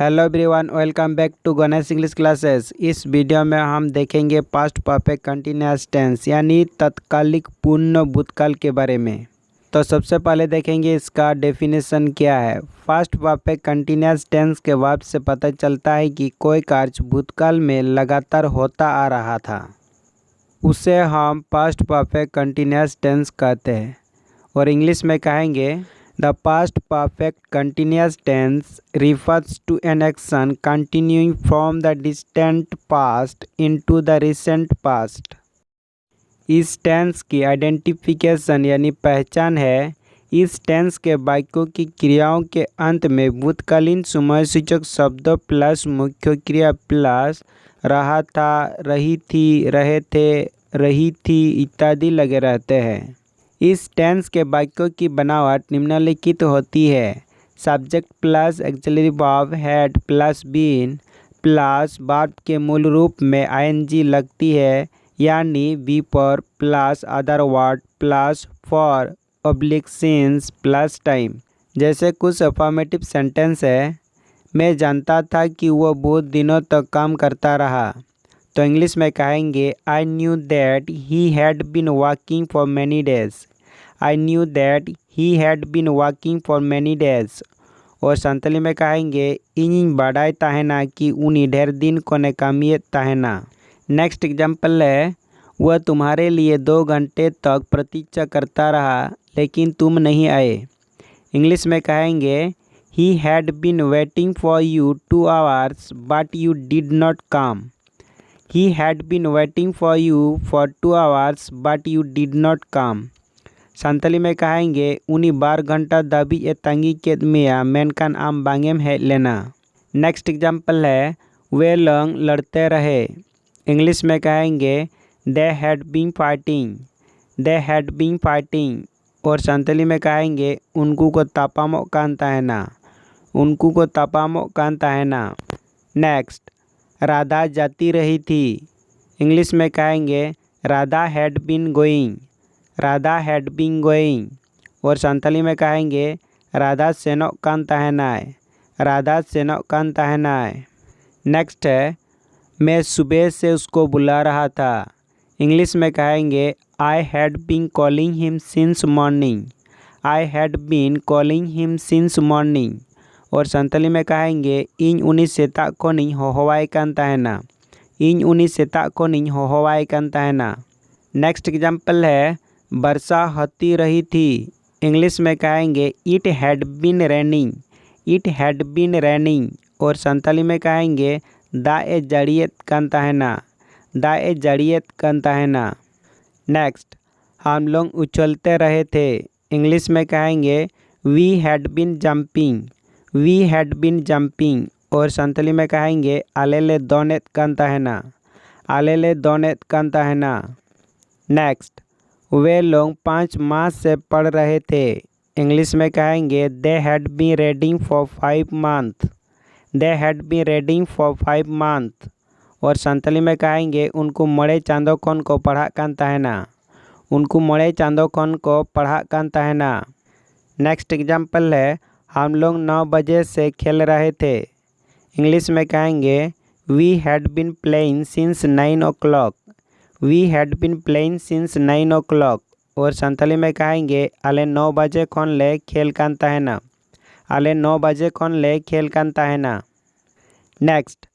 Hello everyone, welcome back to Ganesh English classes. इस वीडियो में हम देखेंगे पास्ट परफेक्ट कंटिन्यूअस टेंस यानी तत्कालिक पूर्ण भूतकाल के बारे में। तो सबसे पहले देखेंगे इसका डेफिनेशन क्या है। पास्ट परफेक्ट कंटिन्यूअस टेंस के वर्ब से पता चलता है कि कोई कार्य भूतकाल में लगातार होता आ रहा था, उसे हम पास्ट परफेक्ट कंटिन्यूअस टेंस कहते हैं। और इंग्लिश में कहेंगे The past perfect continuous tense refers to an action continuing from the distant past into the recent past। इस टेंस की आइडेंटिफिकेशन यानी पहचान है। इस टेंस के वाक्यों की क्रियाओं के अंत में भूतकालीन समय सूचक शब्दों प्लस मुख्य क्रिया प्लस रहा था, रही थी, रहे थे, रही थी इत्यादि लगे रहते हैं। इस टेंस के वाक्यों की बनावट निम्नलिखित होती है। Subject plus auxiliary verb had plus been plus verb के मूल रूप में आईएनजी लगती है, यानी बी पर plus other word plus for oblique since plus time. जैसे कुछ अफर्मेटिव सेंटेंस है, मैं जानता था कि वह बहुत दिनों तक काम करता रहा। तो इंग्लिश में कहेंगे I knew that he had been working for many days. I knew that he had been working for many days। और संतली में कहेंगे इन बढ़ाए ताहेना कि उन्हीं ढेर दिन कोने कामिए ताहेना। नेक्स्ट एग्जाम्पल है, वह तुम्हारे लिए 2 घंटे तक प्रतीक्षा करता रहा लेकिन तुम नहीं आए। इंग्लिश में कहेंगे he had been waiting for you 2 hours but you did not come। he had been waiting for you for 2 hours but you did not come। संतली में कहेंगे उन्हीं 12 घंटा दबी ए तंगी के मिया मेनकान आम बांगेम है लेना। नेक्स्ट एग्जाम्पल है, वे लोग लड़ते रहे। इंग्लिश में कहेंगे they had been fighting. They had been fighting. और संतली में कहेंगे उनको को तापामो कांता है ना। उनको को तापामो कांता है ना। नेक्स्ट, राधा जाती रही थी। इंग्लिश में कहेंगे Radha had been going. Radha had been going. और संथाली में कहेंगे राधा सेनोक कान तहनाए। राधा सेनोक कान तहनाए। नेक्स्ट है, मैं सुबह से उसको बुला रहा था। इंग्लिश में कहेंगे I had been calling him since morning. I had been calling him since morning. और संथाली में कहेंगे इन उन्हीं सेता को नहीं होहवाई कान तहना। इन उन्हीं सेता को नहीं होहवाई कान तहना। नेक्स्ट एग्जाम्पल है, वर्षा होती रही थी। इंग्लिश में कहेंगे it had been raining. It had been raining. और संताली में कहेंगे दा ए जड़ियत कांता है ना। दा ए जड़ियत कांता है ना। नेक्स्ट, हम लोग उछलते रहे थे। इंग्लिश में कहेंगे we had been jumping. We had been jumping. और संताली में कहेंगे आलेले दोनेत कांता है ना। आलेले दोनेत कांता है ना। नेक्स्ट, वे लोग 5 माह से पढ़ रहे थे। इंग्लिश में कहेंगे they had been reading for 5 month. They had been reading for 5 month. और संतली में कहेंगे उनको मड़े चांदो कौन को पढ़ा कांता है ना। उनको मड़े चांदो कौन को पढ़ा कांता है ना। नेक्स्ट एग्जाम्पल है, हम लोग 9 बजे से खेल रहे थे। इंग्लिश में कहेंगे we had been playing since 9 o'clock। We had been playing since 9 o'clock। और संथाली में कहेंगे आले 9 बजे कौन ले खेल कांता है ना। आले 9 बजे कौन ले खेल कांता है ना। नेक्स्ट,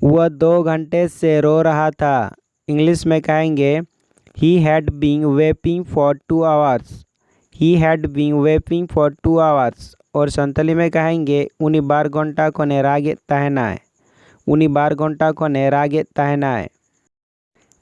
वह 2 घंटे से रो रहा था। इंग्लिश में कहेंगे he had been weeping for 2 hours। He had been weeping for 2 hours। और संथाली में कहेंगे उन्हीं 12 घंटा को ने रागे तहना है। उन्हीं 12 घंटा को ने रागे तहना है।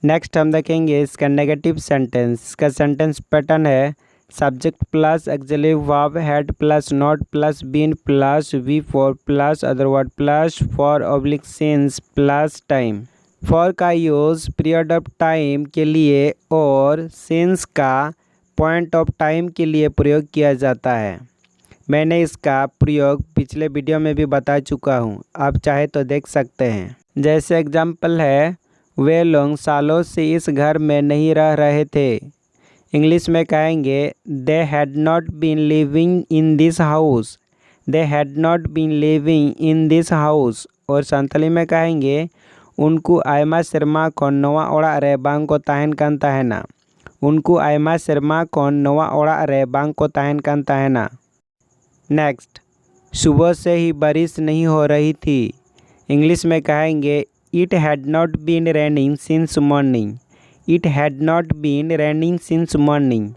नेक्स्ट हम देखेंगे इसका नेगेटिव सेंटेंस। इसका सेंटेंस पैटर्न है subject plus auxiliary verb had plus not plus been plus V four plus other word plus for oblique since plus time. For का यूज़ पीरियड ऑफ टाइम के लिए और since का point of time के लिए प्रयोग किया जाता है। मैंने इसका प्रयोग पिछले वीडियो में भी बता चुका हूँ, आप चाहे तो देख सकते हैं। जैसे एग्जाम्पल है, वे लोग सालों से इस घर में नहीं रह रहे थे। इंग्लिश में कहेंगे they had not been living in this house. They had not been living in this house. और संथाली में कहेंगे उनको आयमा सेरमा खन नवा ओड़ा रे बांग को ताहेन कान ताहेना। उनको आयमा सेरमा खन नवा ओड़ा रे बांग को ताहेन कान ताहेना। नेक्स्ट, सुबह से ही बारिश नहीं हो रही थी। इंग्लिश में कहेंगे it had not been raining since morning. It had not been raining since morning.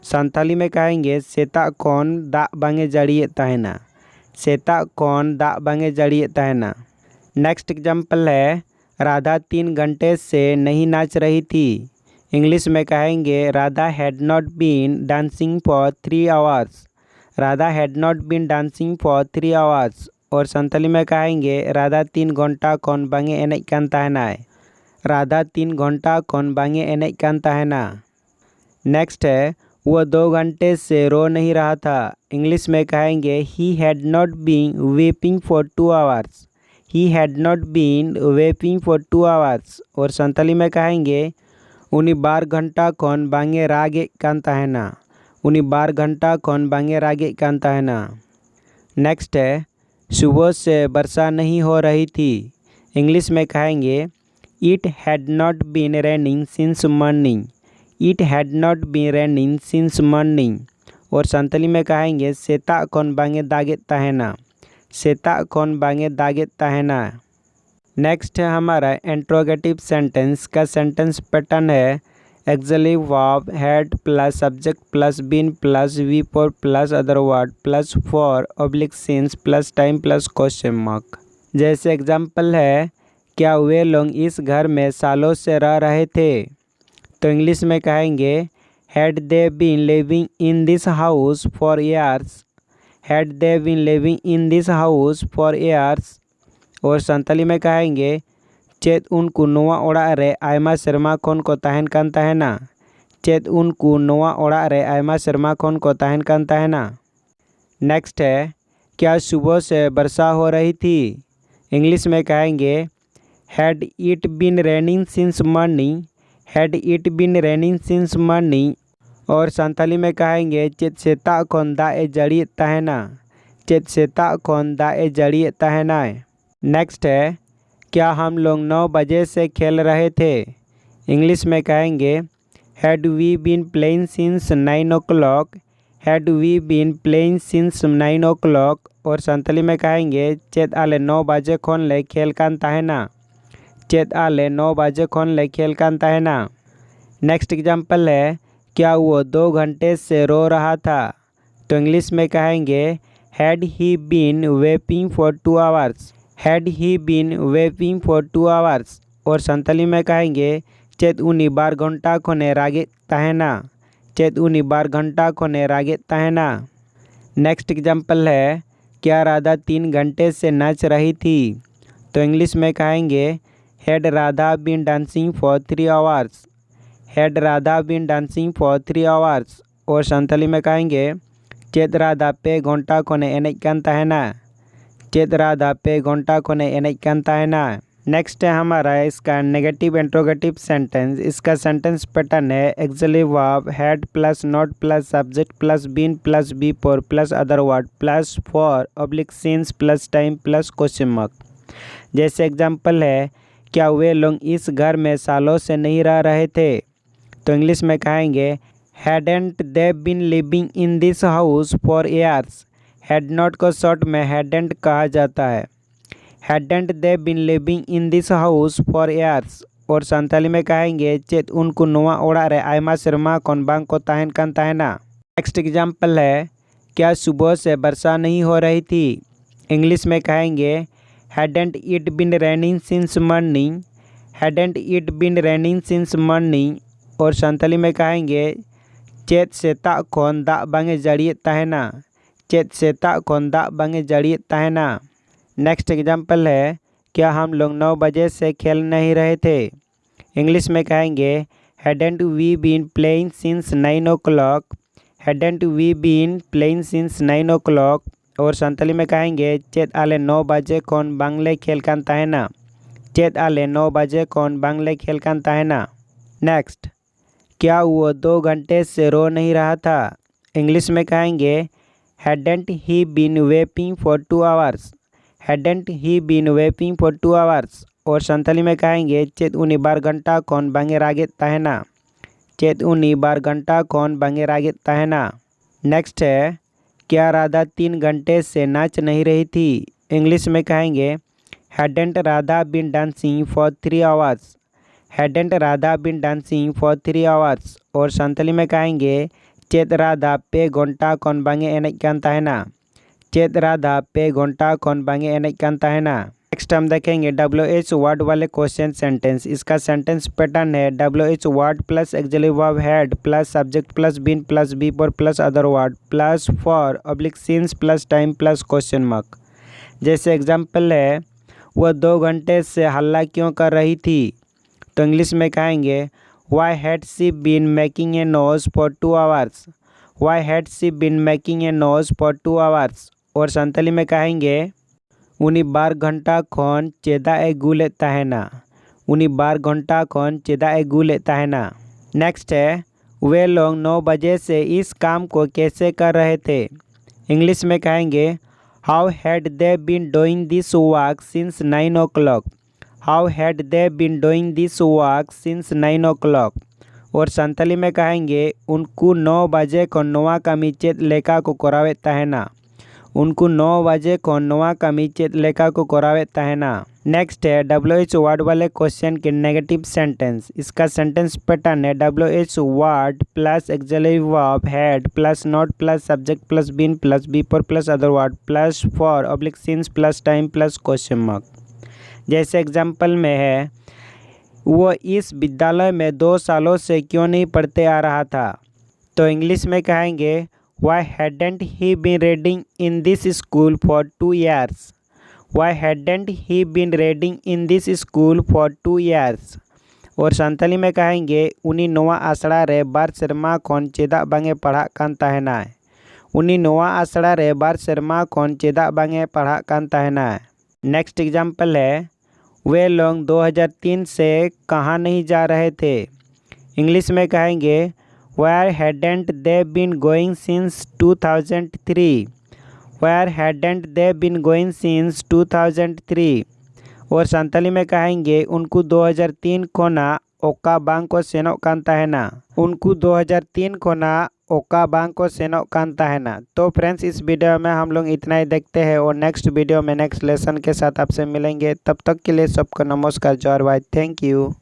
Santhali में कहेंगे सेताग खन दाग बांगे जड़िए ताहेना। सेताग खन दाग बांगे जड़िए ताहेना। नेक्स्ट एग्जाम्पल है राधा 3 घंटे से नहीं नाच रही थी। इंग्लिश में कहेंगे Radha had not been dancing for 3 hours. Radha had not been dancing for 3 hours. और संथाली में कहेंगे राधा 3 घंटा खन बांगे एनेज कान ताहेनाय। राधा 3 घंटा खन बांगे एनेज कान ताहेना। नेक्स्ट है वह 2 घंटे से रो नहीं रहा था। इंग्लिश में कहेंगे he had not been weeping for 2 hours. He had not been weeping for 2 hours. और संथाली में कहेंगे उनी 12 घंटा खन बांगे रागे कान ताहेना। उनी 12 घंटा खन बांगे रागे कान ताहेना। नेक्स्ट है सुबह से वर्षा नहीं हो रही थी। इंग्लिश में कहेंगे it had not been raining since morning. It had not been raining since morning. और संथाली में कहेंगे सेताग खन बांगे दागे ताहेना। सेताग खन बांगे दागे ताहेना। नेक्स्ट है हमारा इंट्रोगेटिव सेंटेंस का सेंटेंस पैटर्न है exclamative verb had plus subject plus been plus V four plus other word plus for oblique since plus time plus question mark. जैसे एग्जाम्पल है क्या वे लोग इस घर में सालों से रह रहे थे। तो इंग्लिश में कहेंगे had they been living in this house for years. Had they been living in this house for years. और संथाली में कहेंगे चेत उनको नोआ ओड़ा रे आयमा सेरमा खन को ताहेन कान ताहेना। चेत उनको नोआ ओड़ा रे आयमा सेरमा खन को ताहेन कान ताहेना। नेक्स्ट है क्या सुबह से वर्षा हो रही थी। इंग्लिश में कहेंगे had it been raining since morning. Had it been raining since morning. और संथाली में कहेंगे चेत सेताग खन दाग ए जड़िए ताहेना। चेत सेताग खन दाग ए जड़िए ताहेना। नेक्स्ट है क्या हम लोग 9 बजे से खेल रहे थे। इंग्लिश में कहेंगे had we been playing since 9 o'clock। Had we been playing since 9 o'clock। और संथाली में कहेंगे चेत आले 9 बजे खन ले खेल कान ताहेना। चेत आले 9 बजे खन ले खेल कान ताहेना। नेक्स्ट एग्जाम्पल है क्या वो 2 घंटे से रो रहा था। तो इंग्लिश में कहेंगे had he been weeping for 2 hours. Had he been weeping for 2 hours. और संथाली में कहेंगे चेत उनी 12 घंटा खने रागे ताहेना। चेत उनी 12 घंटा खने रागे ताहेना। नेक्स्ट एग्जाम्पल है क्या राधा 3 घंटे से नाच रही थी। तो इंग्लिश में कहेंगे had Radha been dancing for 3 hours. Had Radha been dancing for 3 hours. और संथाली में कहेंगे चेत राधा 2 घंटा खने एनेज कान ताहेना। चेत राधा 2 घंटा खने एनेज कान ताहेना। नेक्स्ट है हमारा इसका नेगेटिव इंट्रोगेटिव सेंटेंस। इसका सेंटेंस पैटर्न है exclamative verb had plus not plus subject plus been plus V four plus other word plus for oblique since plus time plus question mark. जैसे एग्जाम्पल है क्या वे लोग इस घर में सालों से नहीं रह रहे थे। तो इंग्लिश में कहेंगे hadn't they been living in this house for years. Had not को शॉर्ट में हैडेंट कहा जाता है। Hadn't they been living in this house for years. और संथाली में कहेंगे चेत उनको नोआ ओड़ा रे आयमा सेरमा खन बांग को ताहेन कान ताहेना। नेक्स्ट एग्जाम्पल है क्या सुबह से वर्षा नहीं हो रही थी। इंग्लिश में कहेंगे hadn't it been raining since morning. Hadn't it been raining since morning. और संथाली में कहेंगे चेत सेताग खन दाग बांगे जड़िए ताहेना। चेत सेताग खन दाग बांगे जड़िए ताहेना। नेक्स्ट एग्जाम्पल है क्या हम लोग 9 बजे से खेल नहीं रहे थे। इंग्लिश में कहेंगे hadn't we been playing since 9 o'clock। Hadn't we been playing since 9 o'clock। और संथाली में कहेंगे चेत आले 9 बजे खन बांगले खेल कान ताहेना। चेत आले 9 बजे खन बांगले खेल कान ताहेना। नेक्स्ट क्या वो 2 घंटे से रो नहीं रहा था। इंग्लिश में कहेंगे Hadn't he been waiting for 2 hours? Hadn't he been waiting for 2 hours? और संथाली में कहेंगे चेत उनी 12 घंटा कौन बांगे रागे तहना। चेत उनी 12 घंटा कौन बांगे रागे तहना। नेक्स्ट है क्या राधा 3 घंटे से नाच नहीं रही थी। इंग्लिश में कहेंगे Hadn't Radha been dancing for 3 hours? Hadn't Radha been dancing for 3 hours? और संथाली में कहेंगे चेत राधा पे घंटा कौन बांगे एनेज कान तहना। चेत राधा पे घंटा कौन बांगे एनेज कान तहना। नेक्स्ट हम देखेंगे WH वर्ड वाले क्वेश्चन सेंटेंस। इसका सेंटेंस पैटर्न है WH word plus auxiliary verb had plus subject plus been plus be पर plus other word plus for oblique since plus time plus question mark. जैसे example है वह 2 घंटे से हल्ला क्यों कर रही थी। तो इंग्लिश में कहेंगे Why had she been making a noise for 2 hours? Why had she been making a noise for 2 hours? और संथाली में कहेंगे उनी 12 घंटा खन चेदा ए गुले तहना। उनी 12 घंटा खन चेदा ए गुले तहना। नेक्स्ट है वे लोग 9 बजे से इस काम को कैसे कर रहे थे। इंग्लिश में कहेंगे How had they been doing this work since 9 o'clock? How had they been doing this work since 9 o'clock? और संथाली में कहेंगे उनको 9 बजे को नोआ कमी चेत लेखा को कोरावे तहना। उनको 9 बजे को नोआ कमी चेत लेखा को कोरावे तहना। नेक्स्ट है WH वर्ड वाले क्वेश्चन के नेगेटिव सेंटेंस। इसका सेंटेंस पैटर्न है WH word plus auxiliary verb had plus not plus subject plus been plus be पर plus other word plus for oblique since plus time plus question mark. जैसे example में है वो इस विद्यालय में 2 सालों से क्यों नहीं पढ़ते आ रहा था। तो इंग्लिश में कहेंगे Why hadn't he been reading in this school for 2 years? Why hadn't he been reading in this school for 2 years? और संथाली में कहेंगे उनी नोआ आसड़ा रे 12 सेरमा खन चेदा बांगे पढ़ा कान तहना। उनी नोआ आसड़ा रे 12 सेरमा खन चेदा बांगे पढ़ा कान तहना। नेक्स्ट एग्जाम्पल है वे लोग 2003 से कहाँ नहीं जा रहे थे। इंग्लिश में कहेंगे Where hadn't they been going since 2003? Where hadn't they been going since 2003? और संथाली में कहेंगे उनको 2003 कोना ओका बांग को सेनो कान तहना। उनको 2003 कोना ओका बांग को सेनो कान तहना। तो फ्रेंड्स इस वीडियो में हम लोग इतना ही देखते हैं और नेक्स्ट वीडियो में नेक्स्ट लेसन के साथ आपसे मिलेंगे। तब तक के लिए सबको नमस्कार जय हिंद, थैंक यू।